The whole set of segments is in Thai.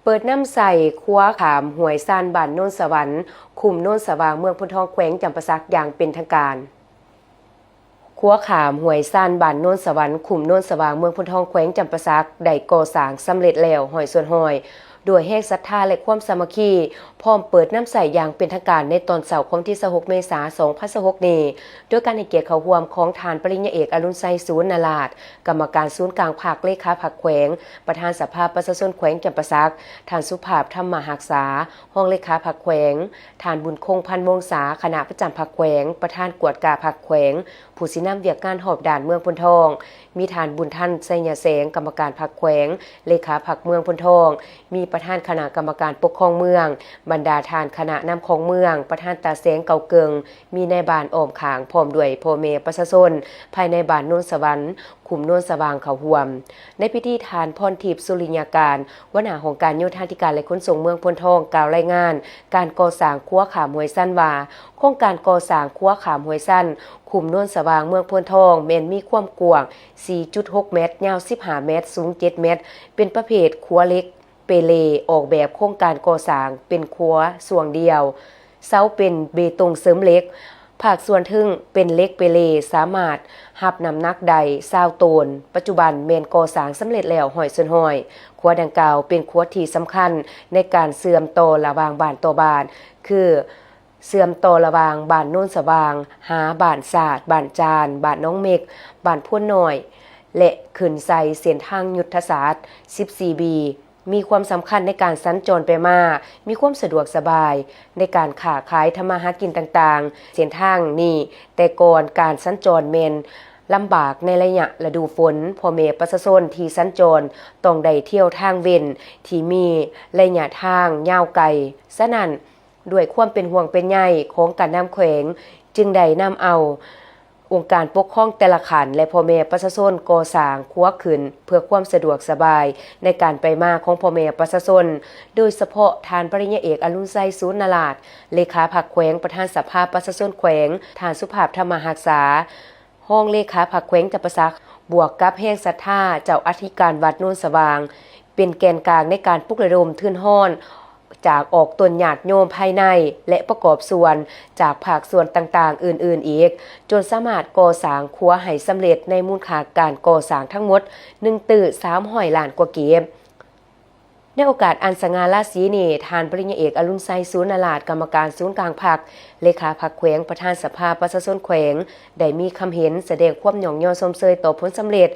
เปิดน้ำใส่ครัวขามหวยซานบ้านโน่นสวรรค์คุมโน่นสว่างเมืองพุนทองแขวงจำปาสักอย่างเป็นทางการครัวขามหวยซานบ้านโน่นสวรรค์คุมโน่นสว่างเมืองพุนทองแขวงจำปาสักได้ก่อสร้างสำเร็จแล้วหอยส่วนหอยด้วยแห่งศรัทธาและความสามัคคีพร้อมเปิดน้ำใสอย่างเป็นทางการในตอนเสาร์ของที่26 เมษายน 2026 นี้ด้วยการให้เกียรติเข้าร่วมของทานปริญญาเอกอรุณไซศูนย์นาลาดกรรมการศูนย์กลางภาคเลขาภาคแขวงประธานสภาประชาชนแขวงจำปาสักท่านสุภาพธรรมหักษาห้องเลขาภาคแขวงท่านบุญคงพันวงศาคณะประจำภาคแขวงประธานกวดกาภาคแขวงผู้สินำเวียกงานหอบด่านเมืองพุนทองมีท่านบุญทันไสยแสงกรรมการภาคแขวงเลขาภาคเมืองพุนทองมีประธานคณะกรรมการปกครองเมืองบรรดาทานคณะนำของเมืองประธานตาแสงเก่าเกิงมีในบ้านอ้อมขางพร้อมด้วยพ่อแม่ประชาชนภายในบ้านโน่นสวรรค์คุมโน่นสว่างเขาห่วมในพิธีทานพรทิพย์สุริยาการหัวหน้าของการโยธาธิการและขนส่งเมืองพุนทองกล่าวรายงานการก่อสร้างครัวขามห้วยสั้นว่าโครงการก่อสร้างครัวขามห้วยสั้นคุมโน่นสว่างเมืองพุนทองแม้นมีความกว้าง 4.6 เมตรยาว15 เมตรสูง7 เมตรเป็นประเภทครัวเล็กเปเลออกแบบโครงการก่อสร้างเป็นครัวส่วนเดียวเสาเป็นเบตงเสริมเหล็กภาคส่วนทึ่งเป็นเหล็กเปเลสามารถรับน้ำหนักได้20 ตนปัจจุบันแม่นก่อสร้างสำเร็จแล้วหอยส่วนหอยครัวดังกล่าวเป็นครัวที่สำคัญในการเชื่อมต่อระหว่างบ้านต่อบ้านคือเชื่อมต่อระหว่างบ้านโน่นสว่างหาบ้านศาสตร์บ้านจานบ้านน้องเมกบ้านพ่นน้อยและขึ้นใส่เส้นทางยุทธศาสตร์ 14Bมีความสำคัญในการสัญจรไปมามีความสะดวกสบายในการค้าขายทำมาหากินต่างๆเส้นทางนี้แต่ก่อนการสัญจรแม่นลำบากในระยะฤดูฝนพ่อแม่ประชาชนที่สัญจรต้องได้เที่ยวทางเว้นที่มีระยะทางยาวไกลฉะนั้นด้วยความเป็นห่วงเป็นใยของการนำแขวงจึงได้นำเอาองค์การปกครองแต่ละขันและพ่อแม่ประชาชนก่อสร้างครัวขึ้นเพื่อความสะดวกสบายในการไปมาของพ่อแม่ประชาชนโดยเฉพาะทานปริญญาเอกอรุณไซศูนย์นาลาดเลขาภาคแขวงประธานสภาประชาชนแขวงท่านสุภาพธรรมหักษาห้องเลขาภาคแขวงจำปาสักบวกกับแห่งศรัทธาเจ้าอธิการวัดโน่นสว่างเป็นแกนกลางในการปลุกระดมทื่นฮ้อนจากออกตนญาติโยมภายในและประกอบส่วนจากภาคส่วนต่างๆอื่นๆอีกจนสามารถก่อสร้างครัวให้สำเร็จในมูลค่าการก่อสร้างทั้งหมด1.3 ล้านกว่าเก็บในโอกาสอันสง่าราศีนี้ทานปริญญาเอกอรุณไซศูนย์นาลาดกรรมการศูนย์กลางภาคเลขาภาคแขวงประธานสภาประชาชนแขวงได้มีคำเห็นแสดงความหย่องย่อชมเชยต่อผลสำเร็จ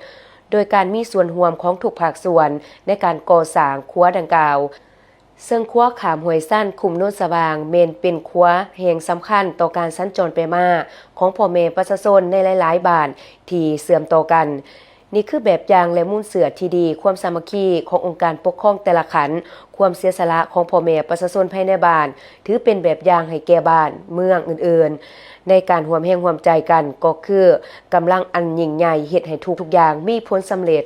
โดยการมีส่วนร่วมของทุกภาคส่วนในการก่อสร้างครัวดังกล่าวซึ่งครัวขามห้วยสั้นคุมโน่นสว่างเมนเป็นครัวแห่งสำคัญต่อการสัญจรไปมาของพ่อแม่ประชาชนในหลายๆบ้านที่เสื่อมต่อกันนี่คือแบบอย่างและมุ่นเสือที่ดีความสามัคคีขององค์การปกครองแต่ละขันความเสียสละของพ่อแม่ประชาชนภายในบ้านถือเป็นแบบอย่างให้แก่บ้านเมืองอื่นๆในการร่วมแรงร่วมใจกันก็คือกำลังอันยิ่งใหญ่เฮ็ดให้ทุกอย่างมีผลสำเร็จ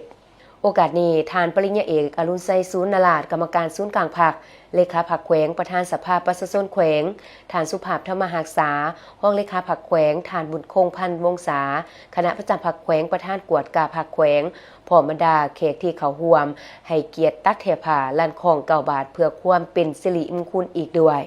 โอกาสนี้ทานปริญญาเอกอรุณไซศูนย์นาลาดกรรมการศูนย์กลางภาคเลขาภาคแขวงประธานสภาประชาชนแขวงท่านสุภาพธรรมหักษาห้องเลขาภาคแขวงท่านบุญคงพันวงศาคณะประจำภาคแขวงประธานกวดกาภาคแขวงพร้อมบรรดาแขกที่เขาร่วมให้เกียรติตักเทพาลั่นของ9 บาทเพื่อความเป็นสิริมงคลอีกด้วย